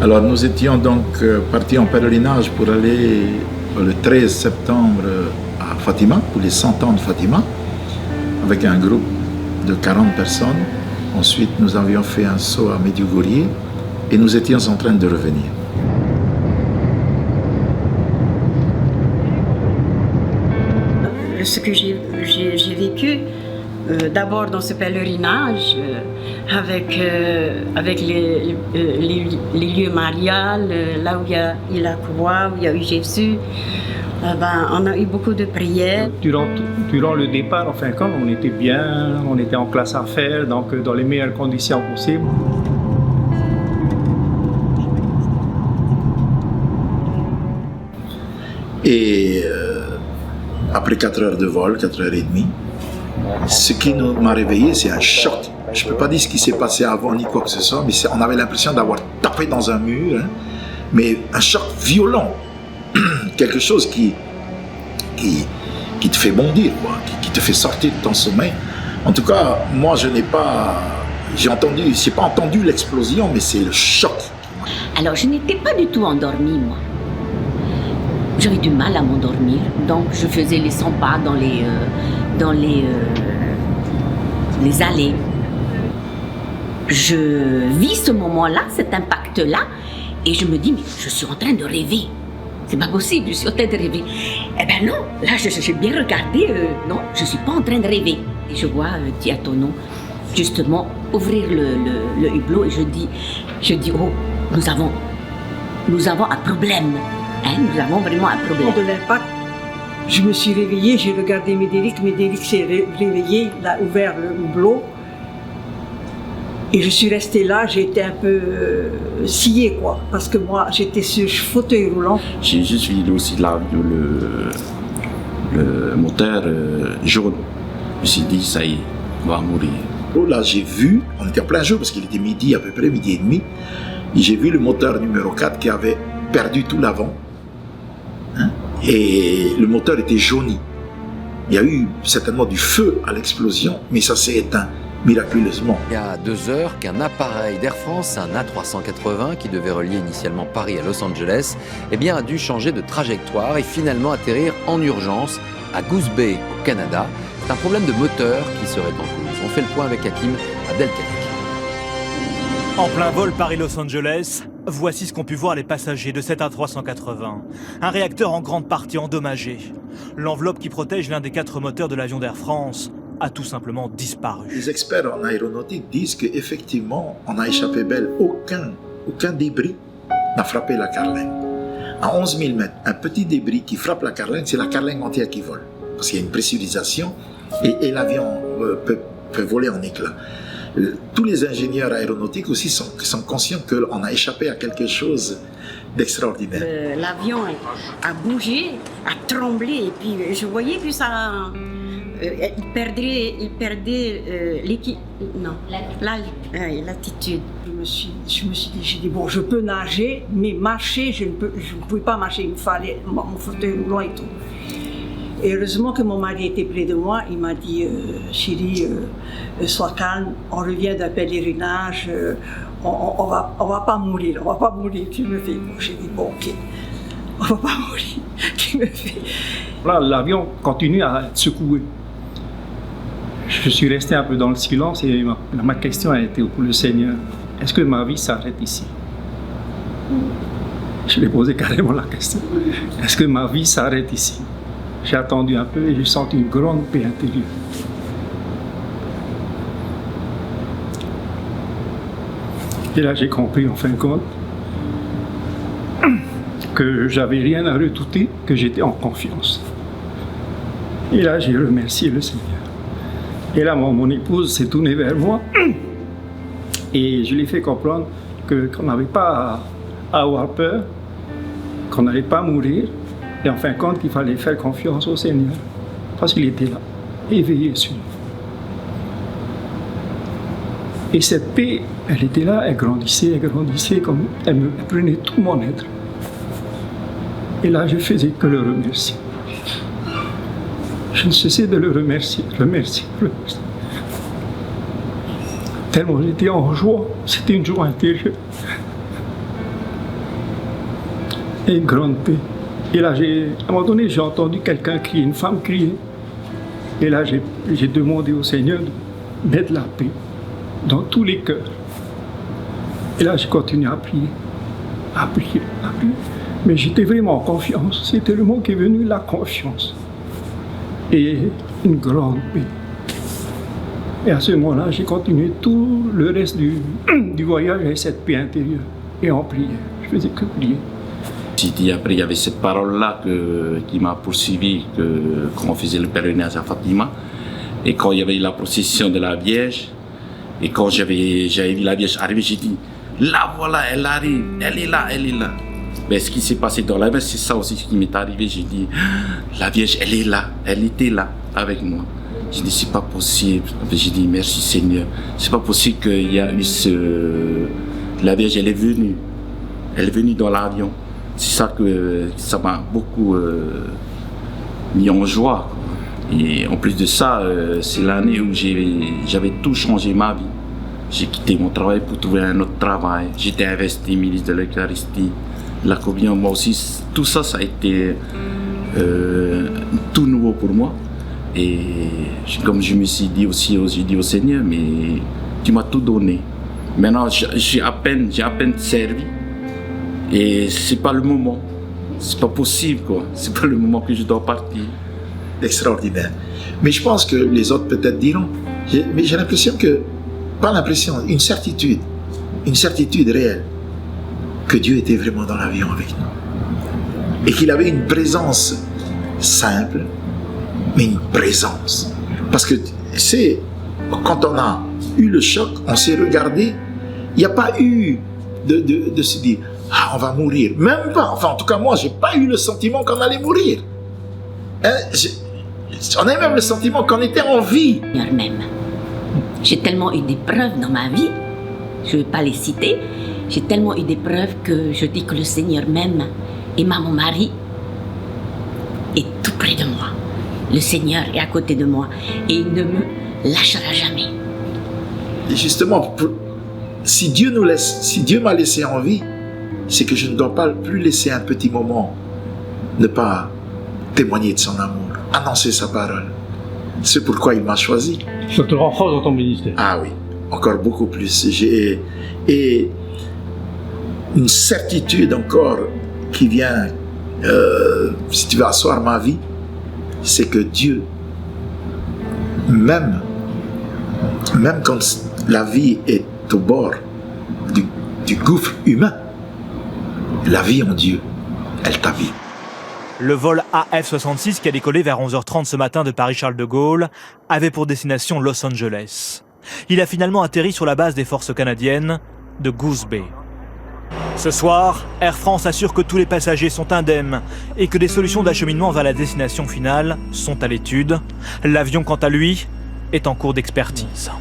Alors nous étions donc partis en pèlerinage pour aller le 13 septembre à Fatima, pour les 100 ans de Fatima, avec un groupe de 40 personnes. Ensuite nous avions fait un saut à Medjugorje et nous étions en train de revenir. Ce que j'ai vécu, d'abord dans ce pèlerinage, avec les lieux mariales, là où il y a la croix, où il y a eu Jésus, on a eu beaucoup de prières. Durant le départ, en fin de compte, on était bien, on était en classe affaires, donc dans les meilleures conditions possibles. Et après 4 heures de vol, 4 heures et demie, ce qui m'a réveillé, c'est un choc. Je ne peux pas dire ce qui s'est passé avant ni quoi que ce soit, mais on avait l'impression d'avoir tapé dans un mur, hein, mais un choc violent. Quelque chose qui te fait bondir, quoi, qui te fait sortir de ton sommeil. En tout cas, moi, je n'ai pas entendu l'explosion, mais c'est le choc. Alors, je n'étais pas du tout endormie, moi. J'avais du mal à m'endormir, donc je faisais les 100 pas dans les allées. Je vis ce moment-là, cet impact-là, et je me dis, mais je suis en train de rêver. C'est pas possible, je suis en train de rêver. Eh ben non, là j'ai bien regardé, non, je suis pas en train de rêver. Et je vois Diatono justement ouvrir le hublot et je dis, oh, nous avons un problème. Hein, nous avons vraiment un problème. De l'impact, je me suis réveillée, j'ai regardé Médéric s'est réveillé, il a ouvert le hublot. Et je suis restée là, j'ai été un peu sciée, quoi, parce que moi, j'étais sur fauteuil roulant. J'ai juste vu aussi le moteur jaune. Je me suis dit, ça y est, on va mourir. Oh là, j'ai vu, on était en plein jour, parce qu'il était midi à peu près, midi et demi, et j'ai vu le moteur numéro 4 qui avait perdu tout l'avant, hein, et le moteur était jauni. Il y a eu certainement du feu à l'explosion, mais ça s'est éteint. Miraculeusement. Il y a 2 heures qu'un appareil d'Air France, un A380 qui devait relier initialement Paris à Los Angeles, eh bien, a dû changer de trajectoire et finalement atterrir en urgence à Goose Bay au Canada. C'est un problème de moteur qui serait en cause. On fait le point avec Hakim Abdelkader. En plein vol Paris-Los Angeles, voici ce qu'ont pu voir les passagers de cet A380. Un réacteur en grande partie endommagé. L'enveloppe qui protège l'un des 4 moteurs de l'avion d'Air France a tout simplement disparu. Les experts en aéronautique disent qu'effectivement, on a échappé belle. Aucun débris n'a frappé la carlingue. À 11 000 mètres, un petit débris qui frappe la carlingue, c'est la carlingue entière qui vole. Parce qu'il y a une pressurisation et l'avion peut voler en éclats. Tous les ingénieurs aéronautiques aussi sont conscients qu'on a échappé à quelque chose d'extraordinaire. L'avion a bougé, a tremblé, et puis je voyais que ça... il perdait l'attitude. Je me suis dit, j'ai dit, bon, je peux nager, mais marcher, je ne pouvais pas marcher, il me fallait mon fauteuil roulant et tout. Et heureusement que mon mari était près de moi, il m'a dit, chérie, sois calme, on revient d'un pèlerinage, on va pas mourir, tu me fais. Bon, j'ai dit, bon, ok, on va pas mourir, tu me fais. Là, l'avion continue à être secoué. Je suis resté un peu dans le silence et ma question a été pour le Seigneur, est-ce que ma vie s'arrête ici? Je lui ai posé carrément la question, est-ce que ma vie s'arrête ici? J'ai attendu un peu et j'ai senti une grande paix intérieure. Et là, j'ai compris en fin de compte que j'avais rien à redouter, que j'étais en confiance. Et là, j'ai remercié le Seigneur. Et là, mon épouse s'est tournée vers moi et je lui ai fait comprendre qu'on n'avait pas à avoir peur, qu'on n'allait pas mourir, et en fin de compte, qu'il fallait faire confiance au Seigneur, parce qu'il était là, éveillé sur nous. Et cette paix, elle était là, elle grandissait, comme elle me prenait tout mon être. Et là, je faisais que le remercier. Je ne cessais de le remercier. Tellement j'étais en joie, c'était une joie intérieure. Et une grande paix. Et là, à un moment donné, j'ai entendu quelqu'un crier, une femme crier. Et là, j'ai demandé au Seigneur de mettre la paix dans tous les cœurs. Et là, j'ai continué à prier. Mais j'étais vraiment en confiance. C'était le mot qui est venu, la confiance. Et une grande paix. Et à ce moment-là, j'ai continué tout le reste du voyage avec cette paix intérieure. Et en prière. Je faisais que prier. J'ai dit après, il y avait cette parole-là qui m'a poursuivi quand on faisait le pèlerinage à Fatima. Et quand il y avait la procession de la Vierge, et quand j'avais vu la Vierge arriver, j'ai dit, là voilà, elle arrive, elle est là. Mais ce qui s'est passé dans la messe, c'est ça aussi qui m'est arrivé. J'ai dit, la Vierge, elle est là, elle était là avec moi. J'ai dit, c'est pas possible. J'ai dit, merci Seigneur. C'est pas possible qu'il y a eu la Vierge, elle est venue dans l'avion. C'est ça que ça m'a beaucoup mis en joie. Et en plus de ça, c'est l'année où j'avais tout changé ma vie. J'ai quitté mon travail pour trouver un autre travail. J'étais investi ministre de l'Eucharistie, la communion. Moi aussi, tout ça, ça a été tout nouveau pour moi. Et comme je me suis dit aussi, j'ai dit au Seigneur, mais tu m'as tout donné. Maintenant, j'ai à peine servi. Et c'est pas le moment. C'est pas possible, quoi. C'est pas le moment que je dois partir. Extraordinaire. Mais je pense que les autres peut-être diront, mais j'ai l'impression que, pas l'impression, une certitude réelle, que Dieu était vraiment dans l'avion avec nous. Et qu'il avait une présence simple, mais une présence. Parce que, c'est, quand on a eu le choc, on s'est regardé, il n'y a pas eu de se dire, ah, on va mourir. Même pas. Enfin, en tout cas, moi, j'ai pas eu le sentiment qu'on allait mourir. Hein, on a même le sentiment qu'on était en vie. Même. J'ai tellement eu des preuves dans ma vie, je ne vais pas les citer, j'ai tellement eu des preuves que je dis que le Seigneur m'aime et mon mari est tout près de moi. Le Seigneur est à côté de moi et il ne me lâchera jamais. Et justement, si Dieu m'a laissé en vie, c'est que je ne dois pas plus laisser un petit moment ne pas témoigner de son amour, annoncer sa parole. C'est pourquoi il m'a choisi. Ça te renforce dans ton ministère. Ah oui, encore beaucoup plus. Et une certitude encore qui vient, si tu veux asseoir ma vie, c'est que Dieu, même quand la vie est au bord du gouffre humain, la vie en Dieu, elle t'habite. Le vol AF-66 qui a décollé vers 11h30 ce matin de Paris-Charles de Gaulle avait pour destination Los Angeles. Il a finalement atterri sur la base des forces canadiennes de Goose Bay. Ce soir, Air France assure que tous les passagers sont indemnes et que des solutions d'acheminement vers la destination finale sont à l'étude. L'avion, quant à lui, est en cours d'expertise.